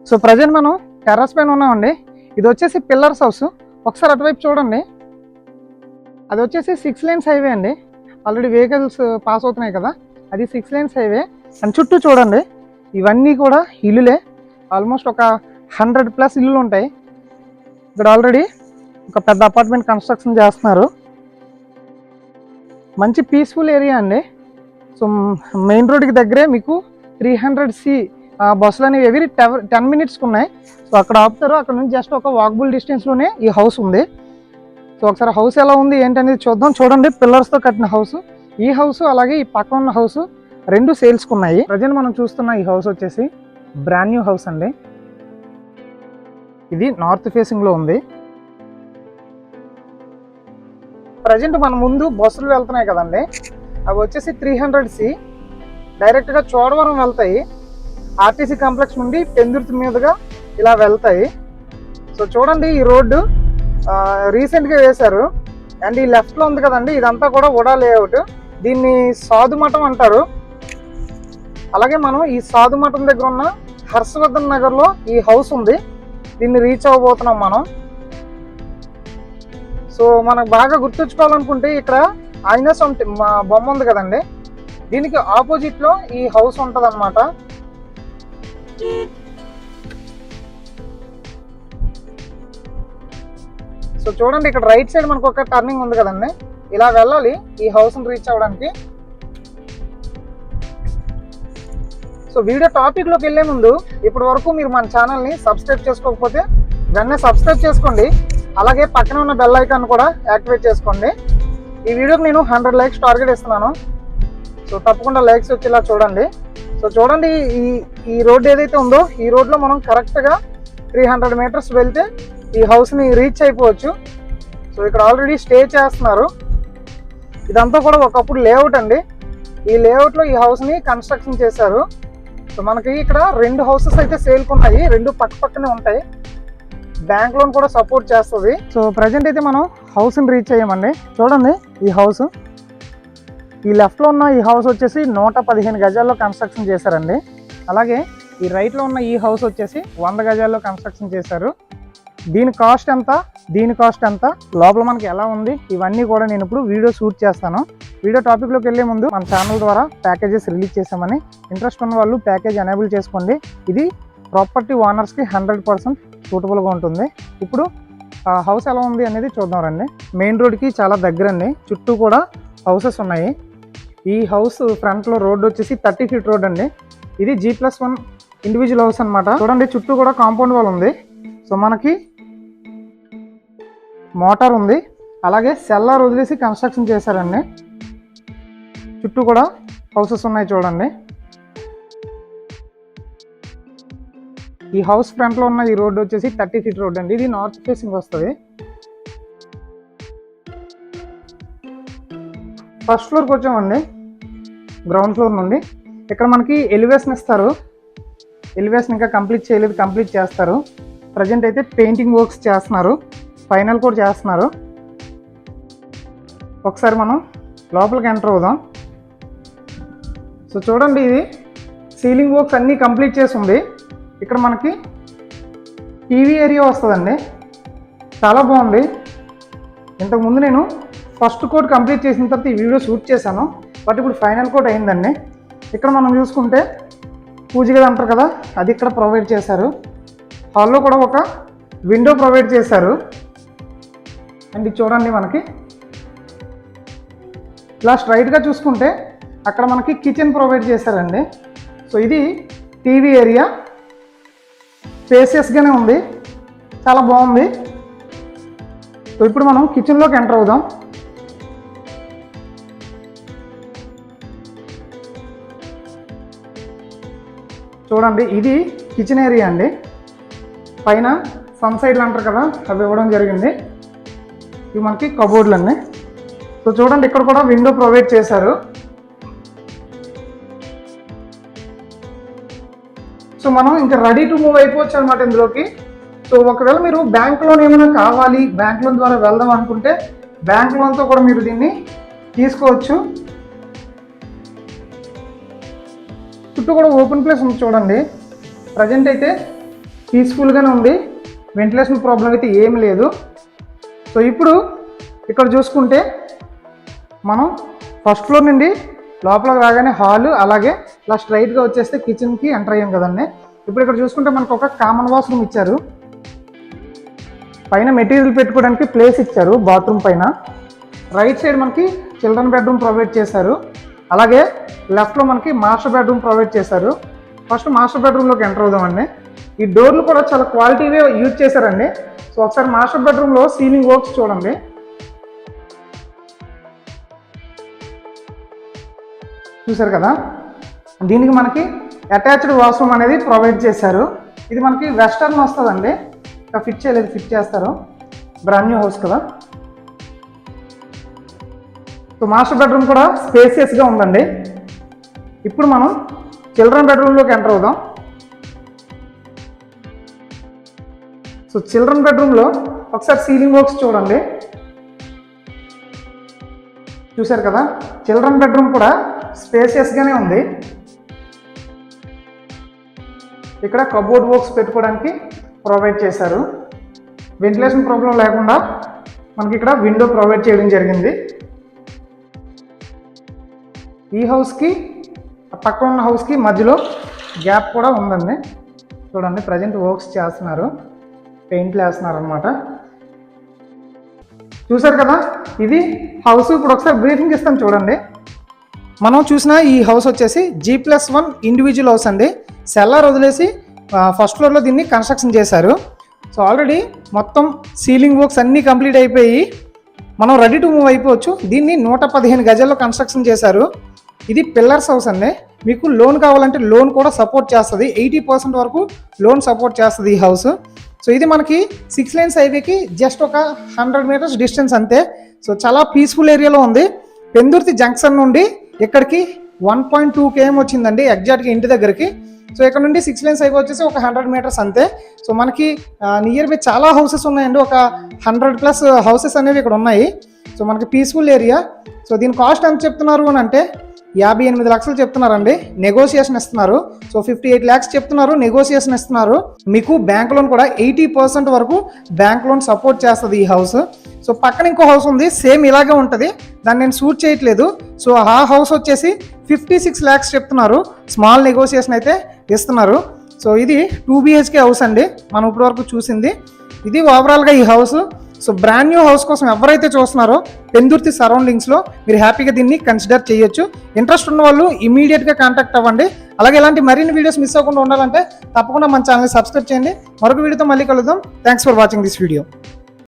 So present మనం terrace పైన ఉన్నామండి. ఇది వచ్చేసి పిల్లర్స్ హౌస్. ఒకసారి అటువైపు చూడండి. అది వచ్చేసి 6 lanes హైవే అండి. ఆల్రెడీ వెహికల్స్ పాస్ అవుతున్నాయి కదా, అది 6 lanes హైవే. అండ్ చుట్టూ చూడండి, ఇవన్నీ కూడా ఇల్లులే. ఆల్మోస్ట్ ఒక 100+ ఇల్లులు ఉంటాయి ఇక్కడ. ఆల్రెడీ ఒక పెద్ద అపార్ట్మెంట్ కన్స్ట్రక్షన్ చేస్తున్నారు. మంచి పీస్ఫుల్ ఏరియా అండి. సో మెయిన్ రోడ్కి దగ్గరే మీకు 300C బస్సులు అనేవి ఎవరీ 10 minutesకి ఉన్నాయి. సో అక్కడ ఆపుతారు. అక్కడ నుంచి జస్ట్ ఒక వాకబుల్ డిస్టెన్స్లోనే ఈ హౌస్ ఉంది. సో ఒకసారి హౌస్ ఎలా ఉంది ఏంటనేది చూద్దాం. చూడండి, పిల్లర్స్తో కట్టిన హౌస్. ఈ హౌస్ అలాగే ఈ పక్కన ఉన్న హౌస్ రెండు సేల్స్కి ఉన్నాయి. ప్రజెంట్ మనం చూస్తున్న ఈ హౌస్ వచ్చేసి బ్రాండ్ న్యూ హౌస్ అండి. ఇది నార్త్ ఫేసింగ్లో ఉంది. ప్రజెంట్ మన ముందు బస్సులు వెళ్తున్నాయి కదండి, అవి వచ్చేసి 300C డైరెక్ట్గా చోడవరం వెళ్తాయి. ఆర్టీసీ కాంప్లెక్స్ నుండి పెందుర్తి మీదుగా ఇలా వెళ్తాయి. సో చూడండి, ఈ రోడ్డు రీసెంట్గా వేశారు. అండ్ ఈ లెఫ్ట్లో ఉంది కదండి, ఇదంతా కూడా ఉడా లేఅవుట్. దీన్ని సాధుమఠం అంటారు. అలాగే మనం ఈ సాధుమఠం దగ్గర ఉన్న హర్షవర్ధన్ నగర్లో ఈ హౌస్ ఉంది. దీన్ని రీచ్ అవ్వబోతున్నాం మనం. సో మనకు బాగా గుర్తుంచుకోవాలనుకుంటే ఇక్కడ ఆంజనేయ బొమ్మ ఉంది కదండి, దీనికి ఆపోజిట్లో ఈ హౌస్ ఉంటుంది అన్నమాట. సో చూడండి, ఇక్కడ రైట్ సైడ్ మనకు ఒక టర్నింగ్ ఉంది కదండి, ఇలా వెళ్ళాలి ఈ హౌస్ని రీచ్ అవ్వడానికి. సో వీడియో టాపిక్లోకి వెళ్ళే ముందు ఇప్పటి వరకు మీరు మన ఛానల్ని సబ్స్క్రైబ్ చేసుకోకపోతే వెంటనే సబ్స్క్రైబ్ చేసుకోండి. అలాగే పక్కన ఉన్న బెల్ ఐకాన్ కూడా యాక్టివేట్ చేసుకోండి. ఈ వీడియోకి నేను 100 likes టార్గెట్ ఇస్తున్నాను. సో తప్పకుండా లైక్స్ వచ్చేలా చూడండి. సో చూడండి, ఈ రోడ్ ఏదైతే ఉందో ఈ రోడ్లో మనం కరెక్ట్గా 300 meters వెళ్తే ఈ హౌస్ని రీచ్ అయిపోవచ్చు. సో ఇక్కడ ఆల్రెడీ స్టే చేస్తున్నారు. ఇదంతా కూడా ఒకప్పుడు లేఅవుట్ అండి. ఈ లేఅవుట్లో ఈ హౌస్ని కన్స్ట్రక్షన్ చేశారు. సో మనకి ఇక్కడ 2 houses అయితే సేల్కి ఉన్నాయి. 2 పక్కనే ఉంటాయి. బ్యాంక్ లోన్ కూడా సపోర్ట్ చేస్తుంది. సో ప్రజెంట్ అయితే మనం హౌస్ని రీచ్ అయ్యామండి. చూడండి, ఈ హౌస్, ఈ లెఫ్ట్లో ఉన్న ఈ హౌస్ వచ్చేసి 115 గజాల్లో కన్స్ట్రక్షన్ చేశారండి. అలాగే ఈ రైట్లో ఉన్న ఈ హౌస్ వచ్చేసి 100 గజాల్లో కన్స్ట్రక్షన్ చేశారు. దీని కాస్ట్ ఎంత, దీని కాస్ట్ ఎంత, లోపల మనకి ఎలా ఉంది, ఇవన్నీ కూడా నేను ఇప్పుడు వీడియో షూట్ చేస్తాను. వీడియో టాపిక్లోకి వెళ్ళే ముందు మన ఛానల్ ద్వారా ప్యాకేజెస్ రిలీజ్ చేసామని, ఇంట్రెస్ట్ ఉన్న వాళ్ళు ప్యాకేజ్ ఎనేబుల్ చేసుకోండి. ఇది ప్రాపర్టీ ఓనర్స్కి 100% సూటబుల్గా ఉంటుంది. ఇప్పుడు హౌస్ ఎలా ఉంది అనేది చూద్దాం రండి. మెయిన్ రోడ్కి చాలా దగ్గర అండి. చుట్టూ కూడా హౌసెస్ ఉన్నాయి. ఈ హౌస్ ఫ్రంట్లో రోడ్ వచ్చేసి 30 feet రోడ్ అండి. ఇది G+1 ఇండివిజువల్ హౌస్ అనమాట. చూడండి, చుట్టూ కూడా కాంపౌండ్ వాల్ ఉంది. సో మనకి మోటార్ ఉంది. అలాగే సెల్లార్ వదిలేసి కన్స్ట్రక్షన్ చేశారండి. చుట్టూ కూడా హౌసెస్ ఉన్నాయి చూడండి. ఈ హౌస్ ఫ్రంట్లో ఉన్న ఈ రోడ్డు వచ్చేసి 30 feet రోడ్ అండి. ఇది నార్త్ ఫేసింగ్ వస్తుంది. ఫస్ట్ ఫ్లోర్కి వచ్చామండి, గ్రౌండ్ ఫ్లోర్ నుండి. ఇక్కడ మనకి ఎలివేషన్ ఇస్తారు. ఎలివేషన్ ఇంకా కంప్లీట్ చేయలేదు, కంప్లీట్ చేస్తారు. ప్రజెంట్ అయితే పెయింటింగ్ వర్క్స్ చేస్తున్నారు, ఫైనల్ కూడా చేస్తున్నారు. ఒకసారి మనం లోపలికి ఎంటర్ అవుదాం. సో చూడండి, ఇది సీలింగ్ వర్క్స్ అన్నీ కంప్లీట్ చేసి ఉంది. ఇక్కడ మనకి టీవీ ఏరియా వస్తుందండి. చాలా బాగుంది. ఇంతకుముందు నేను ఫస్ట్ కోట్ కంప్లీట్ చేసిన తర్వాత ఈ వీడియో షూట్ చేశాను, బట్ ఇప్పుడు ఫైనల్ కోట్ అయిందండి. ఇక్కడ మనం చూసుకుంటే పూజ గది అంటారు కదా, అది ఇక్కడ ప్రొవైడ్ చేశారు. హాల్లో కూడా ఒక విండో ప్రొవైడ్ చేశారు. అండ్ ఇది చూడండి, మనకి ఇలా స్ట్రైట్గా చూసుకుంటే అక్కడ మనకి కిచెన్ ప్రొవైడ్ చేశారండి. సో ఇది టీవీ ఏరియా, స్పేసియస్గానే ఉంది, చాలా బాగుంది. సో ఇప్పుడు మనం కిచెన్లోకి ఎంటర్ అవుదాం. చూడండి, ఇది కిచెన్ ఏరియా అండి. పైన సన్ సైడ్లు అంటారు కదా, అవి ఇవ్వడం జరిగింది. ఇవి మనకి కబోర్డ్లు అండి. సో చూడండి, ఇక్కడ కూడా విండో ప్రొవైడ్ చేశారు. సో మనం ఇంకా రెడీ టు మూవ్ అయిపోవచ్చు అనమాట ఇందులోకి. సో ఒకవేళ మీరు బ్యాంక్ లోన్ ఏమైనా కావాలి, బ్యాంక్ లోన్ ద్వారా వెళ్దాం అనుకుంటే బ్యాంక్ లోన్తో కూడా మీరు దీన్ని తీసుకోవచ్చు. చుట్టూ కూడా ఓపెన్ ప్లేస్ ఉంది చూడండి. ప్రజెంట్ అయితే పీస్ఫుల్గానే ఉంది, వెంటిలేషన్ ప్రాబ్లం అయితే ఏమి లేదు. సో ఇప్పుడు ఇక్కడ చూసుకుంటే మనం ఫస్ట్ ఫ్లోర్ నుండి లోపలికి రాగానే హాలు, అలాగే ఇలా స్ట్రైట్గా వచ్చేస్తే కిచెన్కి ఎంటర్ అయ్యాం కదండి. ఇప్పుడు ఇక్కడ చూసుకుంటే మనకు ఒక కామన్ వాష్రూమ్ ఇచ్చారు, పైన మెటీరియల్ పెట్టుకోవడానికి ప్లేస్ ఇచ్చారు బాత్రూమ్ పైన. రైట్ సైడ్ మనకి చిల్డ్రన్ బెడ్రూమ్ ప్రొవైడ్ చేశారు, అలాగే లెఫ్ట్లో మనకి మాస్టర్ బెడ్రూమ్ ప్రొవైడ్ చేశారు. ఫస్ట్ మాస్టర్ బెడ్రూమ్లోకి ఎంటర్ అవుదామండి. ఈ డోర్లు కూడా చాలా క్వాలిటీవే యూజ్ చేశారండి. సో ఒకసారి మాస్టర్ బెడ్రూమ్లో సీలింగ్ వర్క్స్ చూడండి. చూసారు కదా, దీనికి మనకి అటాచ్డ్ వాష్రూమ్ అనేది ప్రొవైడ్ చేశారు. ఇది మనకి వెస్టర్న్ వస్తుందండి, ఇంకా ఫిట్ చేయలేదు, ఫిట్ చేస్తారు, బ్రాండ్ న్యూ హౌస్ కదా. సో మాస్టర్ బెడ్రూమ్ కూడా స్పేసియస్గా ఉందండి. ఇప్పుడు మనం చిల్డ్రన్ బెడ్రూమ్లోకి ఎంటర్ అవుదాం. సో చిల్డ్రన్ బెడ్రూమ్లో ఒకసారి సీలింగ్ వర్క్స్ చూడండి. చూసారు కదా, చిల్డ్రన్ బెడ్రూమ్ కూడా స్పేసియస్గానే ఉంది. ఇక్కడ కబోర్డ్ వర్క్స్ పెట్టుకోవడానికి ప్రొవైడ్ చేశారు. వెంటిలేషన్ ప్రాబ్లం లేకుండా మనకి ఇక్కడ విండో ప్రొవైడ్ చేయడం జరిగింది. ఈ హౌస్కి పక్కన ఉన్న హౌస్కి మధ్యలో గ్యాప్ కూడా ఉందండి. చూడండి, ప్రజెంట్ వర్క్స్ చేస్తున్నారు, పెయింట్లు వేస్తున్నారు అనమాట. చూసారు కదా, ఇది హౌస్. ఇప్పుడు ఒకసారి బ్రీఫింగ్ ఇస్తాను చూడండి. మనం చూసిన ఈ హౌస్ వచ్చేసి G+1 ఇండివిజువల్ హౌస్ అండి. సెల్లార్ వదిలేసి ఫస్ట్ ఫ్లోర్లో దీన్ని కన్స్ట్రక్షన్ చేశారు. సో ఆల్రెడీ మొత్తం సీలింగ్ వర్క్స్ అన్నీ కంప్లీట్ అయిపోయి మనం రెడీ టు మూవ్ అయిపోవచ్చు. దీన్ని 115 గజాల్లో కన్స్ట్రక్షన్ చేశారు. ఇది పిల్లర్స్ హౌస్ అండి. మీకు లోన్ కావాలంటే లోన్ కూడా సపోర్ట్ చేస్తుంది, 80% వరకు లోన్ సపోర్ట్ చేస్తుంది ఈ హౌస్. సో ఇది మనకి 6 lanes హైవేకి జస్ట్ ఒక 100 meters డిస్టెన్స్ అంతే. సో చాలా పీస్ఫుల్ ఏరియాలో ఉంది. పెందుర్తి జంక్షన్ నుండి ఇక్కడికి 1.2 km వచ్చిందండి ఎగ్జాక్ట్గా ఇంటి దగ్గరికి. సో ఇక్కడ నుండి 6 lanes హైవే వచ్చేసి ఒక 100 meters అంతే. సో మనకి నియర్ బై చాలా హౌసెస్ ఉన్నాయండి, ఒక 100+ హౌసెస్ అనేవి ఇక్కడ ఉన్నాయి. సో మనకి పీస్ఫుల్ ఏరియా. సో దీని కాస్ట్ ఎంత చెప్తున్నారు అని అంటే 58 లక్షలు చెప్తున్నారండి, నెగోసియేషన్ ఇస్తున్నారు. సో 58 lakhs చెప్తున్నారు, నెగోసియేషన్ ఇస్తున్నారు. మీకు బ్యాంక్ లోన్ కూడా 80% వరకు బ్యాంక్ లోన్ సపోర్ట్ చేస్తుంది ఈ హౌస్. సో పక్కన ఇంకో హౌస్ ఉంది, సేమ్ ఇలాగే ఉంటుంది, దాన్ని నేను షూట్ చేయట్లేదు. సో ఆ హౌస్ వచ్చేసి 56 lakhs చెప్తున్నారు, స్మాల్ నెగోసియేషన్ అయితే ఇస్తున్నారు. సో ఇది 2 BHK హౌస్ అండి, మనం ఇప్పటి వరకు చూసింది. ఇది ఓవరాల్గా ఈ house. So brand new house కోసం ఎవరైతే చూస్తున్నారో పెందుర్తి సరౌండింగ్స్లో మీరు హ్యాపీగా దీన్ని కన్సిడర్ చేయొచ్చు. ఇంట్రెస్ట్ ఉన్న వాళ్ళు ఇమీడియట్గా కాంటాక్ట్ అవ్వండి. అలాగే ఇలాంటి మరిన్ని వీడియోస్ మిస్ అవ్వకుండా ఉండాలంటే తప్పకుండా మన ఛానల్ని సబ్స్క్రైబ్ చేయండి. మరొక వీడియోతో మళ్ళీ కలుద్దాం. Thanks for watching this video.